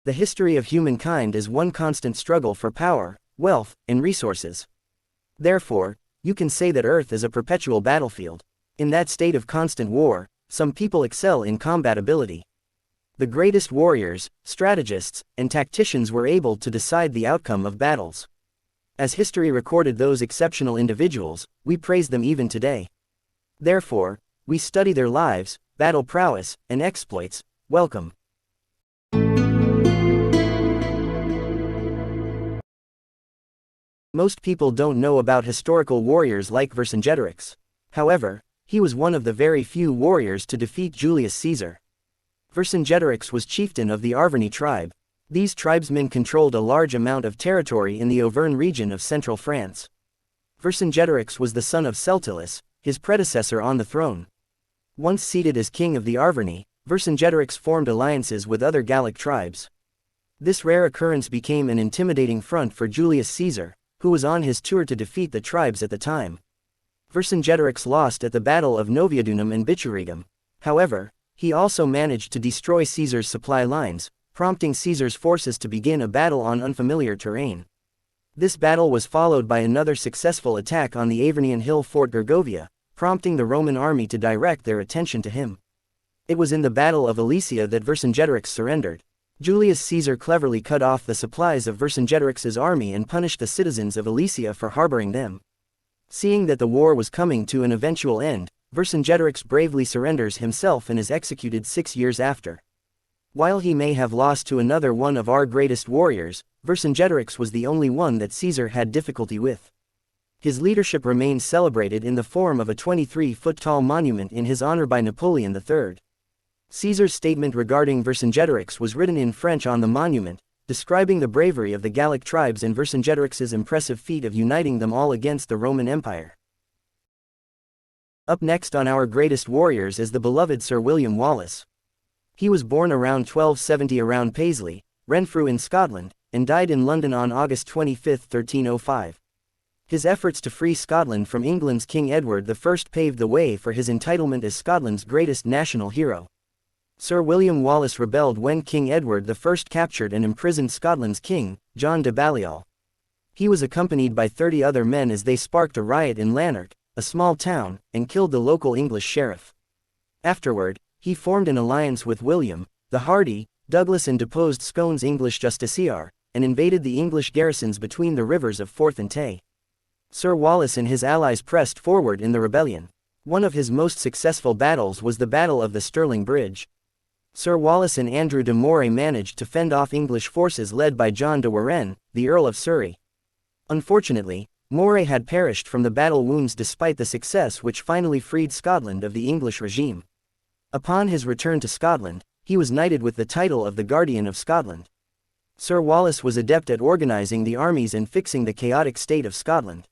The history of humankind is one constant struggle for power, wealth, and resources. Therefore, you can say that Earth is a perpetual battlefield. In that state of constant war, some people excel in combat ability. The greatest warriors, strategists, and tacticians were able to decide the outcome of battles. As history recorded those exceptional individuals, we praise them even today. Therefore, we study their lives, battle prowess, and exploits. Welcome. Most people don't know about historical warriors like Vercingetorix. However, he was one of the very few warriors to defeat Julius Caesar. Vercingetorix was chieftain of the Arverni tribe. These tribesmen controlled a large amount of territory in the Auvergne region of central France. Vercingetorix was the son of Celtillus, his predecessor on the throne. Once seated as king of the Arverni, Vercingetorix formed alliances with other Gallic tribes. This rare occurrence became an intimidating front for Julius Caesar, who was on his tour to defeat the tribes at the time. Vercingetorix lost at the Battle of Noviodunum and Biturigum. However, he also managed to destroy Caesar's supply lines, prompting Caesar's forces to begin a battle on unfamiliar terrain. This battle was followed by another successful attack on the Avernian hill fort Gergovia, prompting the Roman army to direct their attention to him. It was in the Battle of Alesia that Vercingetorix surrendered. Julius Caesar cleverly cut off the supplies of Vercingetorix's army and punished the citizens of Alesia for harboring them. Seeing that the war was coming to an eventual end, Vercingetorix bravely surrenders himself and is executed 6 years after. While he may have lost to another one of our greatest warriors, Vercingetorix was the only one that Caesar had difficulty with. His leadership remains celebrated in the form of a 23-foot-tall monument in his honor by Napoleon III. Caesar's statement regarding Vercingetorix was written in French on the monument, describing the bravery of the Gallic tribes and Vercingetorix's impressive feat of uniting them all against the Roman Empire. Up next on our greatest warriors is the beloved Sir William Wallace. He was born around 1270 around Paisley, Renfrew in Scotland, and died in London on August 25, 1305. His efforts to free Scotland from England's King Edward I paved the way for his entitlement as Scotland's greatest national hero. Sir William Wallace rebelled when King Edward I captured and imprisoned Scotland's king, John de Balliol. He was accompanied by 30 other men as they sparked a riot in Lanark, a small town, and killed the local English sheriff. Afterward, he formed an alliance with William, the Hardy, Douglas and deposed Scone's English justiciar, and invaded the English garrisons between the rivers of Forth and Tay. Sir Wallace and his allies pressed forward in the rebellion. One of his most successful battles was the Battle of the Stirling Bridge. Sir Wallace and Andrew de Moray managed to fend off English forces led by John de Warenne, the Earl of Surrey. Unfortunately, Moray had perished from the battle wounds despite the success which finally freed Scotland of the English regime. Upon his return to Scotland, he was knighted with the title of the Guardian of Scotland. Sir Wallace was adept at organizing the armies and fixing the chaotic state of Scotland.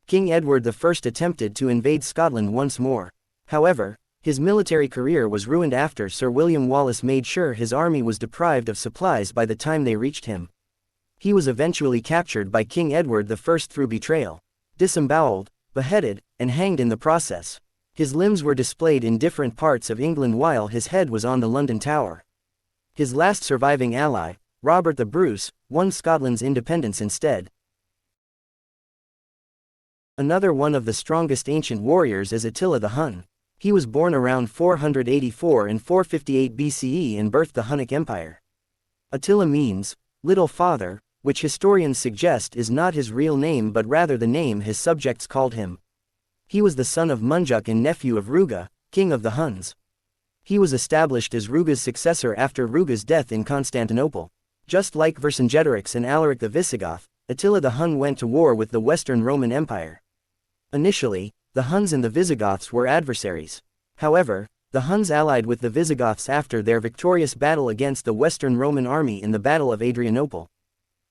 King Edward I attempted to invade Scotland once more. However, his military career was ruined after Sir William Wallace made sure his army was deprived of supplies by the time they reached him. He was eventually captured by King Edward I through betrayal, disemboweled, beheaded, and hanged in the process. His limbs were displayed in different parts of England while his head was on the London Tower. His last surviving ally, Robert the Bruce, won Scotland's independence instead. Another one of the strongest ancient warriors is Attila the Hun. He was born around 484 and 458 BCE and birthed the Hunnic Empire. Attila means, little father, which historians suggest is not his real name but rather the name his subjects called him. He was the son of Munjuk and nephew of Ruga, king of the Huns. He was established as Ruga's successor after Ruga's death in Constantinople. Just like Vercingetorix and Alaric the Visigoth, Attila the Hun went to war with the Western Roman Empire. Initially, the Huns and the Visigoths were adversaries. However, the Huns allied with the Visigoths after their victorious battle against the Western Roman army in the Battle of Adrianople.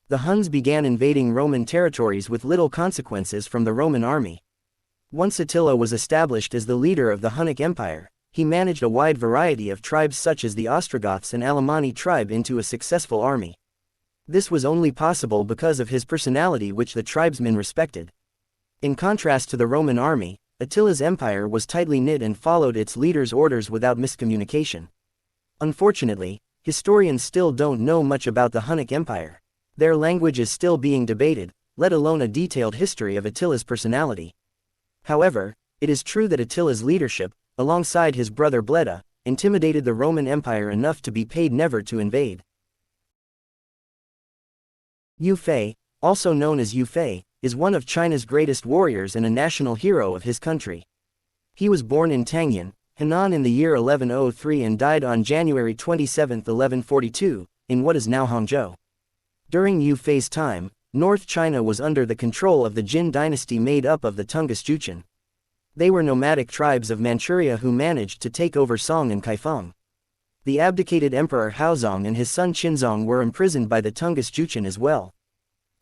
The Huns began invading Roman territories with little consequences from the Roman army. Once Attila was established as the leader of the Hunnic Empire, he managed a wide variety of tribes such as the Ostrogoths and Alemanni tribe into a successful army. This was only possible because of his personality which the tribesmen respected. In contrast to the Roman army, Attila's empire was tightly knit and followed its leader's orders without miscommunication. Unfortunately, historians still don't know much about the Hunnic Empire. Their language is still being debated, let alone a detailed history of Attila's personality. However, it is true that Attila's leadership, alongside his brother Bleda, intimidated the Roman Empire enough to be paid never to invade. Yu Fei, also known as Yu Fei, is one of China's greatest warriors and a national hero of his country. He was born in Tangyan, Henan in the year 1103 and died on January 27, 1142, in what is now Hangzhou. During Yu Fei's time, North China was under the control of the Jin dynasty made up of the Tungus Jurchen. They were nomadic tribes of Manchuria who managed to take over Song and Kaifeng. The abdicated Emperor Haozong and his son Qinzong were imprisoned by the Tungus Jurchen as well.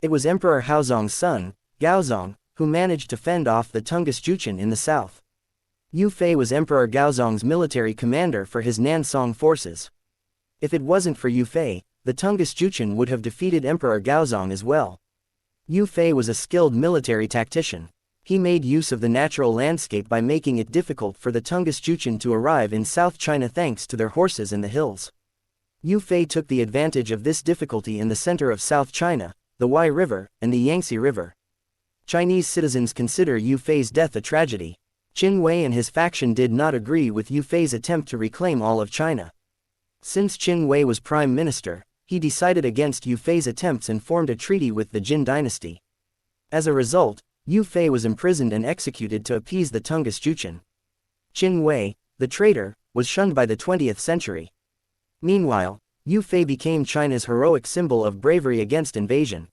It was Emperor Haozong's son, Gaozong, who managed to fend off the Tungus Jurchen in the south. Yu Fei was Emperor Gaozong's military commander for his Nansong forces. If it wasn't for Yu Fei, the Tungus Jurchen would have defeated Emperor Gaozong as well. Yu Fei was a skilled military tactician. He made use of the natural landscape by making it difficult for the Tungus Jurchen to arrive in South China thanks to their horses in the hills. Yu Fei took the advantage of this difficulty in the center of South China, the Wai River, and the Yangtze River. Chinese citizens consider Yu Fei's death a tragedy. Qin Wei and his faction did not agree with Yu Fei's attempt to reclaim all of China. Since Qin Wei was prime minister, he decided against Yu Fei's attempts and formed a treaty with the Jin dynasty. As a result, Yu Fei was imprisoned and executed to appease the Tungus Jurchen. Qin Wei, the traitor, was shunned by the 20th century. Meanwhile, Yu Fei became China's heroic symbol of bravery against invasion.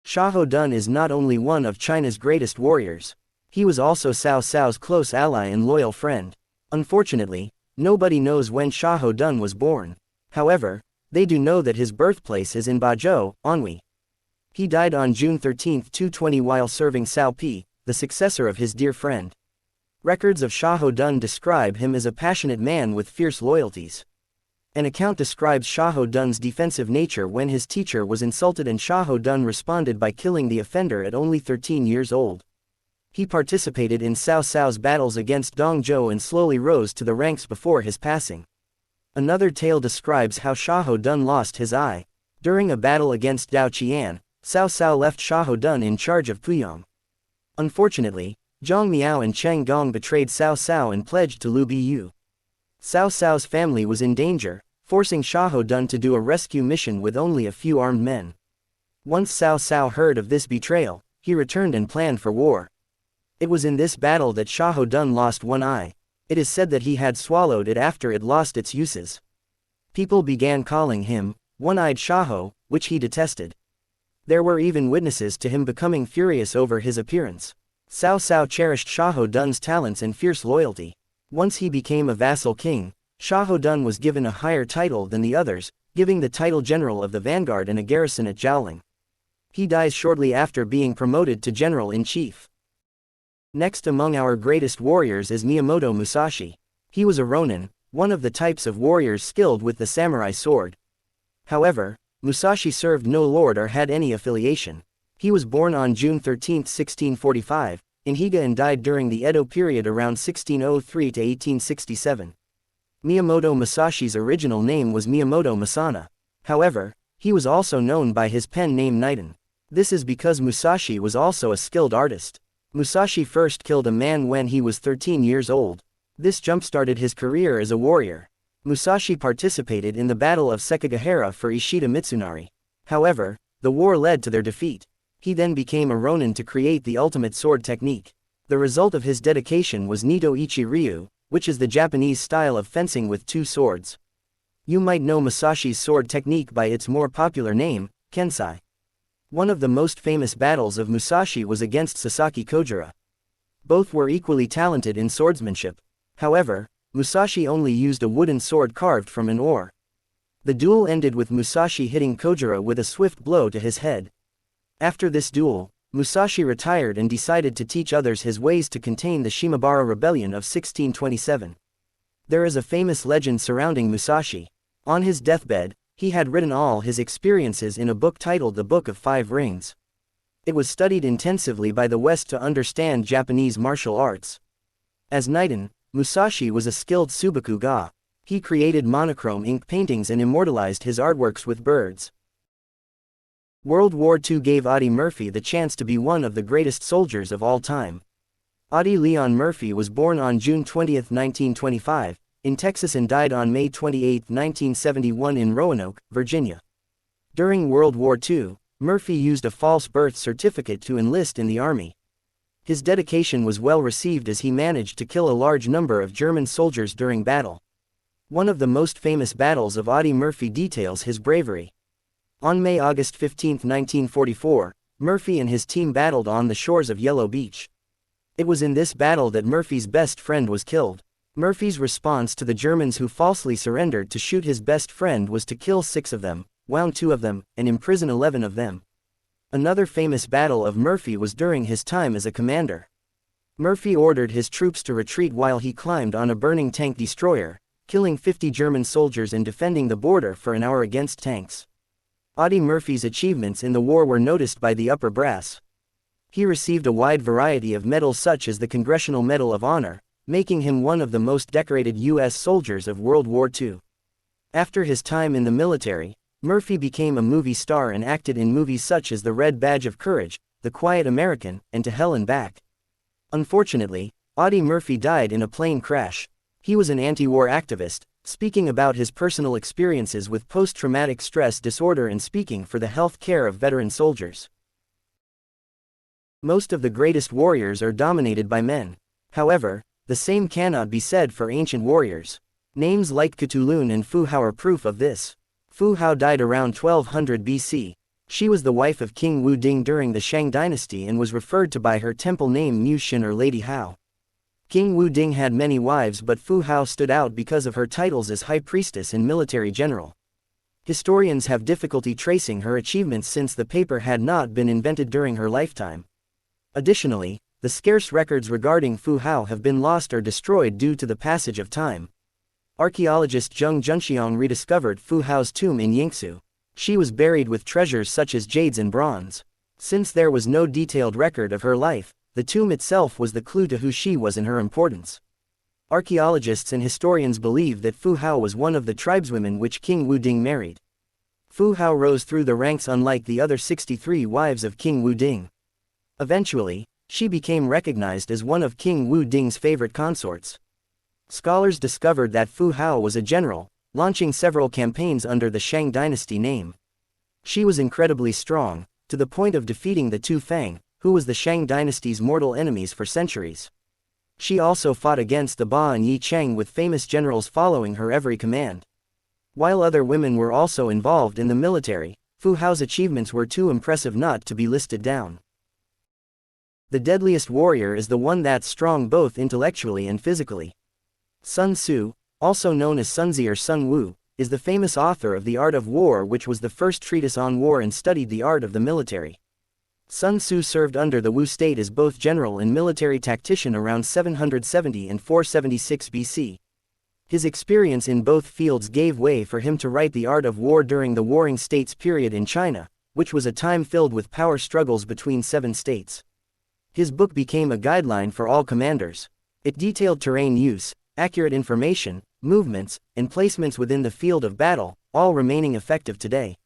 Shao Dun is not only one of China's greatest warriors. He was also Cao Cao's close ally and loyal friend. Unfortunately, nobody knows when Shao Dun was born. However, they do know that his birthplace is in Bazhou, Anhui. He died on June 13, 220 while serving Cao Pi, the successor of his dear friend. Records of Shao Dun describe him as a passionate man with fierce loyalties. An account describes Shao Dun's defensive nature when his teacher was insulted and Shao Dun responded by killing the offender at only 13 years old. He participated in Cao Cao's battles against Dong Zhou and slowly rose to the ranks before his passing. Another tale describes how Shao Dun lost his eye. During a battle against Dao Qian, Cao Cao left Shao Dun in charge of Puyang. Unfortunately, Zhang Miao and Cheng Gong betrayed Cao Cao and pledged to Liu Biyu. Cao Cao's family was in danger, forcing Shao Dun to do a rescue mission with only a few armed men. Once Cao Cao heard of this betrayal, he returned and planned for war. It was in this battle that Shao Dun lost one eye. It is said that he had swallowed it after it lost its uses. People began calling him One-Eyed Shao, which he detested. There were even witnesses to him becoming furious over his appearance. Cao Cao cherished Shao Dun's talents and fierce loyalty. Once he became a vassal king, Shao Dun was given a higher title than the others, giving the title General of the Vanguard and a garrison at Jiaoling. He dies shortly after being promoted to General-in-Chief. Next among our greatest warriors is Miyamoto Musashi. He was a Ronin, one of the types of warriors skilled with the samurai sword. However, Musashi served no lord or had any affiliation. He was born on June 13, 1645, in Higa and died during the Edo period around 1603 to 1867. Miyamoto Musashi's original name was Miyamoto Masana. However, he was also known by his pen name Nidan. This is because Musashi was also a skilled artist. Musashi first killed a man when he was 13 years old. This jump-started his career as a warrior. Musashi participated in the Battle of Sekigahara for Ishida Mitsunari. However, the war led to their defeat. He then became a Ronin to create the ultimate sword technique. The result of his dedication was Nito Ichi Ryu, which is the Japanese style of fencing with two swords. You might know Musashi's sword technique by its more popular name, Kensai. One of the most famous battles of Musashi was against Sasaki Kojiro. Both were equally talented in swordsmanship. However, Musashi only used a wooden sword carved from an oar. The duel ended with Musashi hitting Kojiro with a swift blow to his head. After this duel, Musashi retired and decided to teach others his ways to contain the Shimabara Rebellion of 1627. There is a famous legend surrounding Musashi. On his deathbed, he had written all his experiences in a book titled The Book of Five Rings. It was studied intensively by the West to understand Japanese martial arts. As Nidan, Musashi was a skilled Subaku-ga. He created monochrome ink paintings and immortalized his artworks with birds. World War II gave Audie Murphy the chance to be one of the greatest soldiers of all time. Audie Leon Murphy was born on June 20, 1925, in Texas and died on May 28, 1971 in Roanoke, Virginia. During World War II, Murphy used a false birth certificate to enlist in the Army. His dedication was well received as he managed to kill a large number of German soldiers during battle. One of the most famous battles of Audie Murphy details his bravery. On August 15, 1944, Murphy and his team battled on the shores of Yellow Beach. It was in this battle that Murphy's best friend was killed. Murphy's response to the Germans who falsely surrendered to shoot his best friend was to kill 6 of them, wound 2 of them, and imprison 11 of them. Another famous battle of Murphy was during his time as a commander. Murphy ordered his troops to retreat while he climbed on a burning tank destroyer, killing 50 German soldiers and defending the border for an hour against tanks. Audie Murphy's achievements in the war were noticed by the upper brass. He received a wide variety of medals such as the Congressional Medal of Honor, making him one of the most decorated U.S. soldiers of World War II. After his time in the military, Murphy became a movie star and acted in movies such as The Red Badge of Courage, The Quiet American, and To Hell and Back. Unfortunately, Audie Murphy died in a plane crash. He was an anti-war activist, speaking about his personal experiences with post-traumatic stress disorder and speaking for the health care of veteran soldiers. Most of the greatest warriors are dominated by men. However, the same cannot be said for ancient warriors. Names like Cthulhu and Fuhau are proof of this. Fuhau died around 1200 BC. She was the wife of King Wu Ding during the Shang dynasty and was referred to by her temple name Mu Xin or Lady Hao. King Wu Ding had many wives, but Fuhau stood out because of her titles as high priestess and military general. Historians have difficulty tracing her achievements since the paper had not been invented during her lifetime. Additionally, the scarce records regarding Fuhau have been lost or destroyed due to the passage of time. Archaeologist Zheng Junxiang rediscovered Fuhau's tomb in Yingsu. She was buried with treasures such as jades and bronze. Since there was no detailed record of her life, the tomb itself was the clue to who she was and her importance. Archaeologists and historians believe that Fuhau was one of the tribeswomen which King Wu Ding married. Fuhau rose through the ranks unlike the other 63 wives of King Wu Ding. Eventually, she became recognized as one of King Wu Ding's favorite consorts. Scholars discovered that Fuhau was a general, launching several campaigns under the Shang dynasty name. She was incredibly strong, to the point of defeating the Tu Fang, who was the Shang dynasty's mortal enemies for centuries. She also fought against the Ba and Yi Cheng with famous generals following her every command. While other women were also involved in the military, Fuhau's achievements were too impressive not to be listed down. The deadliest warrior is the one that's strong both intellectually and physically. Sun Tzu, also known as Sunzi or Sun Wu, is the famous author of The Art of War, which was the first treatise on war and studied the art of the military. Sun Tzu served under the Wu state as both general and military tactician around 770 and 476 BC. His experience in both fields gave way for him to write The Art of War during the Warring States period in China, which was a time filled with power struggles between 7 states. His book became a guideline for all commanders. It detailed terrain use, accurate information, movements, and placements within the field of battle, all remaining effective today.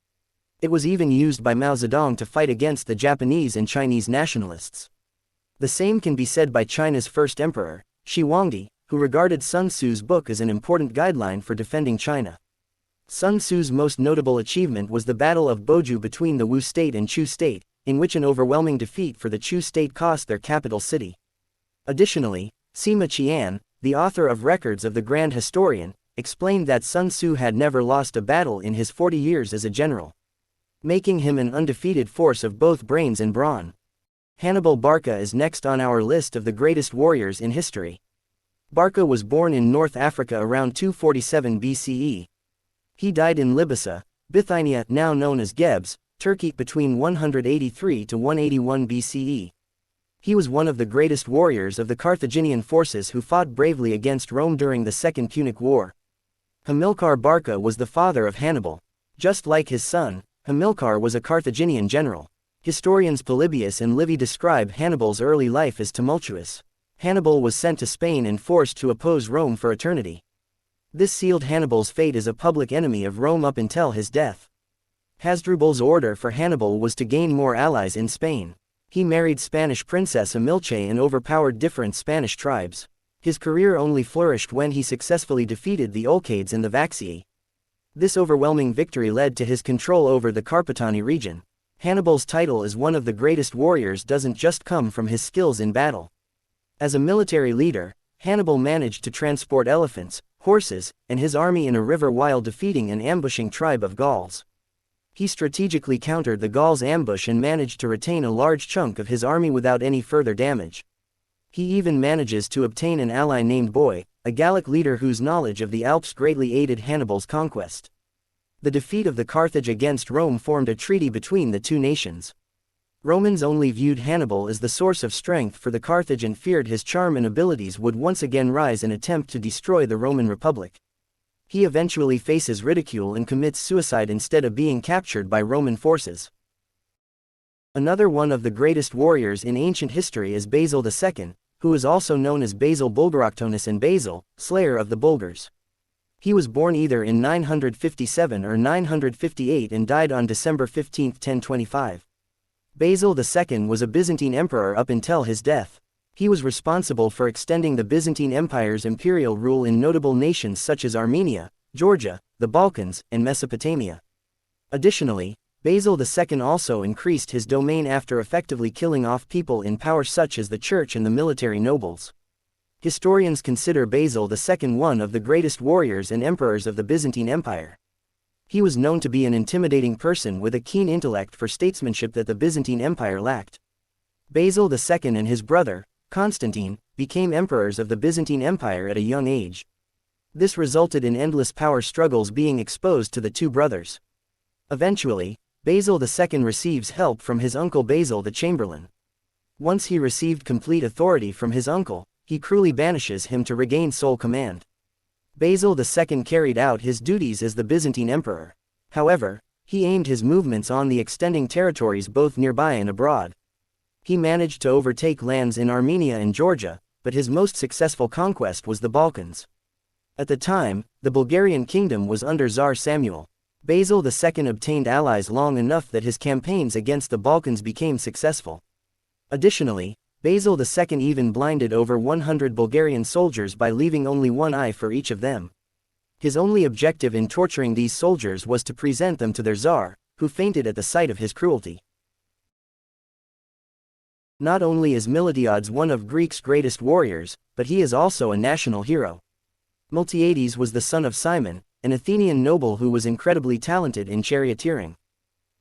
It was even used by Mao Zedong to fight against the Japanese and Chinese nationalists. The same can be said by China's first emperor, Shi Huangdi, who regarded Sun Tzu's book as an important guideline for defending China. Sun Tzu's most notable achievement was the Battle of Boju between the Wu state and Chu state, in which an overwhelming defeat for the Chu state cost their capital city. Additionally, Sima Qian, the author of Records of the Grand Historian, explained that Sun Tzu had never lost a battle in his 40 years as a general, making him an undefeated force of both brains and brawn. Hannibal Barca is next on our list of the greatest warriors in history. Barca was born in North Africa around 247 BCE. He died in Libyssa, Bithynia, now known as Gebs, Turkey, between 183 to 181 BCE. He was one of the greatest warriors of the Carthaginian forces who fought bravely against Rome during the Second Punic War. Hamilcar Barca was the father of Hannibal. Just like his son, Hamilcar was a Carthaginian general. Historians Polybius and Livy describe Hannibal's early life as tumultuous. Hannibal was sent to Spain and forced to oppose Rome for eternity. This sealed Hannibal's fate as a public enemy of Rome up until his death. Hasdrubal's order for Hannibal was to gain more allies in Spain. He married Spanish Princess Amilce and overpowered different Spanish tribes. His career only flourished when he successfully defeated the Olcades and the Vaxii. This overwhelming victory led to his control over the Carpetani region. Hannibal's title as one of the greatest warriors doesn't just come from his skills in battle. As a military leader, Hannibal managed to transport elephants, horses, and his army in a river while defeating an ambushing tribe of Gauls. He strategically countered the Gauls' ambush and managed to retain a large chunk of his army without any further damage. He even manages to obtain an ally named Boy, a Gallic leader whose knowledge of the Alps greatly aided Hannibal's conquest. The defeat of the Carthage against Rome formed a treaty between the two nations. Romans only viewed Hannibal as the source of strength for the Carthage and feared his charm and abilities would once again rise in an attempt to destroy the Roman Republic. He eventually faces ridicule and commits suicide instead of being captured by Roman forces. Another one of the greatest warriors in ancient history is Basil II, who is also known as Basil Bulgaroctonus and Basil, slayer of the Bulgars. He was born either in 957 or 958 and died on December 15, 1025. Basil II was a Byzantine emperor up until his death. He was responsible for extending the Byzantine Empire's imperial rule in notable nations such as Armenia, Georgia, the Balkans, and Mesopotamia. Additionally, Basil II also increased his domain after effectively killing off people in power such as the church and the military nobles. Historians consider Basil II one of the greatest warriors and emperors of the Byzantine Empire. He was known to be an intimidating person with a keen intellect for statesmanship that the Byzantine Empire lacked. Basil II and his brother, Constantine, became emperors of the Byzantine Empire at a young age. This resulted in endless power struggles being exposed to the two brothers. Eventually, Basil II receives help from his uncle Basil the Chamberlain. Once he received complete authority from his uncle, he cruelly banishes him to regain sole command. Basil II carried out his duties as the Byzantine emperor. However, he aimed his movements on the extending territories both nearby and abroad. He managed to overtake lands in Armenia and Georgia, but his most successful conquest was the Balkans. At the time, the Bulgarian kingdom was under Tsar Samuel. Basil II obtained allies long enough that his campaigns against the Balkans became successful. Additionally, Basil II even blinded over 100 Bulgarian soldiers by leaving only one eye for each of them. His only objective in torturing these soldiers was to present them to their Tsar, who fainted at the sight of his cruelty. Not only is Miltiades one of Greece's greatest warriors, but he is also a national hero. Miltiades was the son of Simon, an Athenian noble who was incredibly talented in charioteering.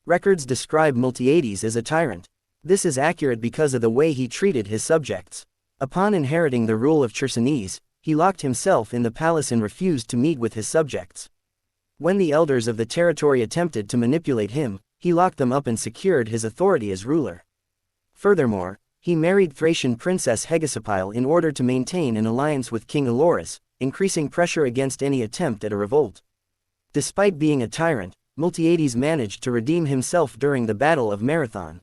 Records describe Miltiades as a tyrant. This is accurate because of the way he treated his subjects. Upon inheriting the rule of Chersonese, he locked himself in the palace and refused to meet with his subjects. When the elders of the territory attempted to manipulate him, he locked them up and secured his authority as ruler. Furthermore, he married Thracian princess Hegesipyle in order to maintain an alliance with King Elorus, increasing pressure against any attempt at a revolt. Despite being a tyrant, Miltiades managed to redeem himself during the Battle of Marathon.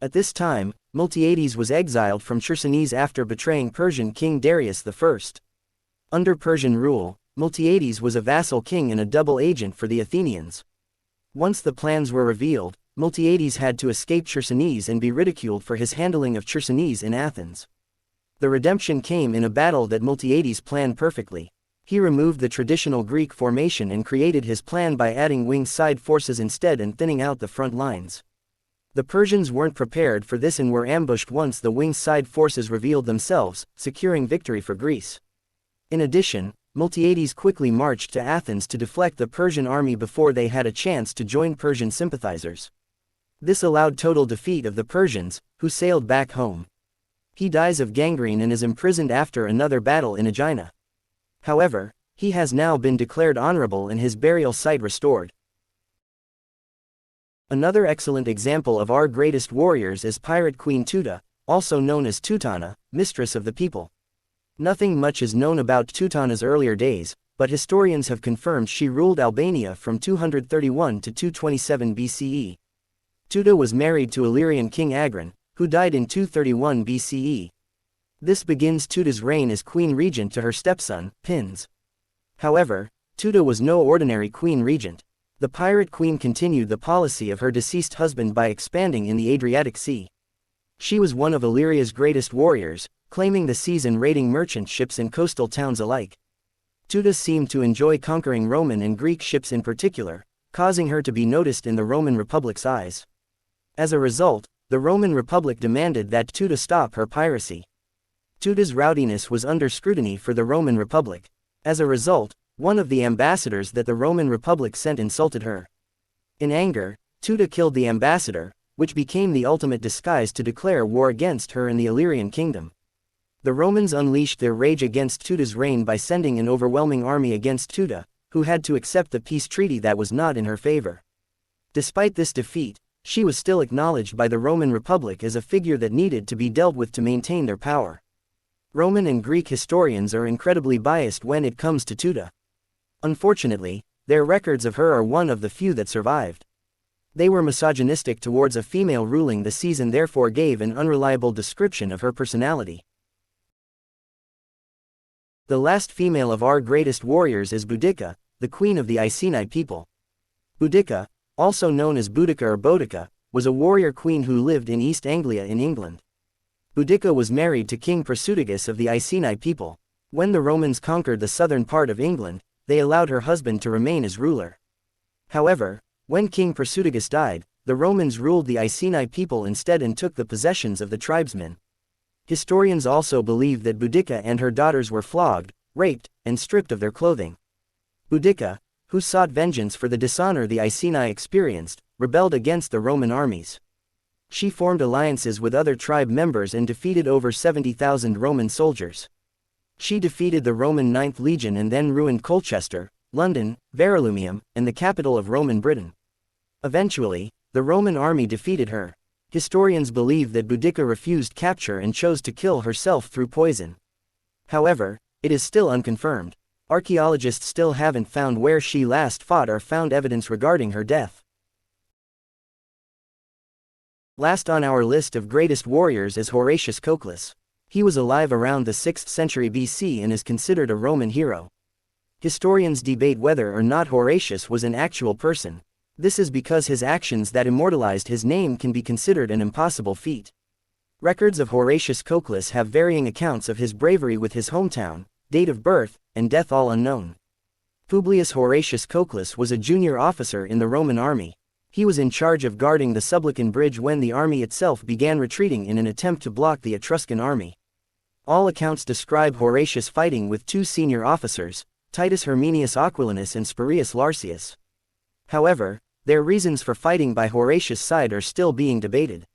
At this time, Miltiades was exiled from Chersonese after betraying Persian king Darius I. Under Persian rule, Miltiades was a vassal king and a double agent for the Athenians. Once the plans were revealed, Miltiades had to escape Chersonese and be ridiculed for his handling of Chersonese in Athens. The redemption came in a battle that Miltiades planned perfectly. He removed the traditional Greek formation and created his plan by adding wing side forces instead and thinning out the front lines. The Persians weren't prepared for this and were ambushed once the wing side forces revealed themselves, securing victory for Greece. In addition, Miltiades quickly marched to Athens to deflect the Persian army before they had a chance to join Persian sympathizers. This allowed total defeat of the Persians, who sailed back home. He dies of gangrene and is imprisoned after another battle in Aegina. However, he has now been declared honorable and his burial site restored. Another excellent example of our greatest warriors is pirate Queen Tuda, also known as Teutona, mistress of the people. Nothing much is known about Teutona's earlier days, but historians have confirmed she ruled Albania from 231 to 227 BCE. Tuda was married to Illyrian king Agron, who died in 231 BCE. This begins Tuda's reign as queen regent to her stepson, Pins. However, Tuda was no ordinary queen regent. The pirate queen continued the policy of her deceased husband by expanding in the Adriatic Sea. She was one of Illyria's greatest warriors, claiming the seas and raiding merchant ships and coastal towns alike. Tuda seemed to enjoy conquering Roman and Greek ships in particular, causing her to be noticed in the Roman Republic's eyes. As a result, the Roman Republic demanded that Tuda stop her piracy. Tuda's rowdiness was under scrutiny for the Roman Republic. As a result, one of the ambassadors that the Roman Republic sent insulted her. In anger, Tuda killed the ambassador, which became the ultimate disguise to declare war against her and the Illyrian kingdom. The Romans unleashed their rage against Tuda's reign by sending an overwhelming army against Tuda, who had to accept the peace treaty that was not in her favor. Despite this defeat, she was still acknowledged by the Roman Republic as a figure that needed to be dealt with to maintain their power. Roman and Greek historians are incredibly biased when it comes to Tuda. Unfortunately, their records of her are one of the few that survived. They were misogynistic towards a female ruling the seas and therefore gave an unreliable description of her personality. The last female of our greatest warriors is Budika, the queen of the Iceni people. Budika, also known as Budika or Boudica, was a warrior queen who lived in East Anglia in England. Budika was married to King Prasutagus of the Iceni people. When the Romans conquered the southern part of England, they allowed her husband to remain as ruler. However, when King Prasutagus died, the Romans ruled the Iceni people instead and took the possessions of the tribesmen. Historians also believe that Budika and her daughters were flogged, raped, and stripped of their clothing. Budika, who sought vengeance for the dishonor the Iceni experienced, rebelled against the Roman armies. She formed alliances with other tribe members and defeated over 70,000 Roman soldiers. She defeated the Roman 9th Legion and then ruined Colchester, London, Verulamium, and the capital of Roman Britain. Eventually, the Roman army defeated her. Historians believe that Budika refused capture and chose to kill herself through poison. However, it is still unconfirmed. Archaeologists still haven't found where she last fought or found evidence regarding her death. Last on our list of greatest warriors is Horacious Cocles. He was alive around the 6th century BC and is considered a Roman hero. Historians debate whether or not Horatius was an actual person. This is because his actions that immortalized his name can be considered an impossible feat. Records of Horacious Cocles have varying accounts of his bravery with his hometown, date of birth, and death all unknown. Publius Horatius Cocles was a junior officer in the Roman army. He was in charge of guarding the Sublician Bridge when the army itself began retreating in an attempt to block the Etruscan army. All accounts describe Horatius fighting with two senior officers, Titus Herminius Aquilinus and Spurius Larsius. However, their reasons for fighting by Horatius' side are still being debated.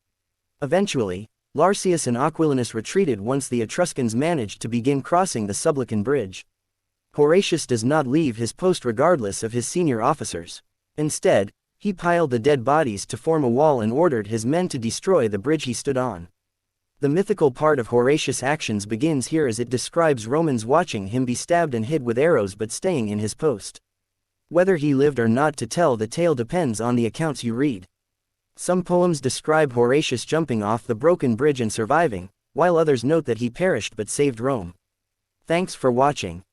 Eventually, Larsius and Aquilinus retreated once the Etruscans managed to begin crossing the Sublician Bridge. Horatius does not leave his post regardless of his senior officers. Instead, he piled the dead bodies to form a wall and ordered his men to destroy the bridge he stood on. The mythical part of Horatius' actions begins here as it describes Romans watching him be stabbed and hit with arrows but staying in his post. Whether he lived or not to tell the tale depends on the accounts you read. Some poems describe Horatius jumping off the broken bridge and surviving, while others note that he perished but saved Rome. Thanks for watching.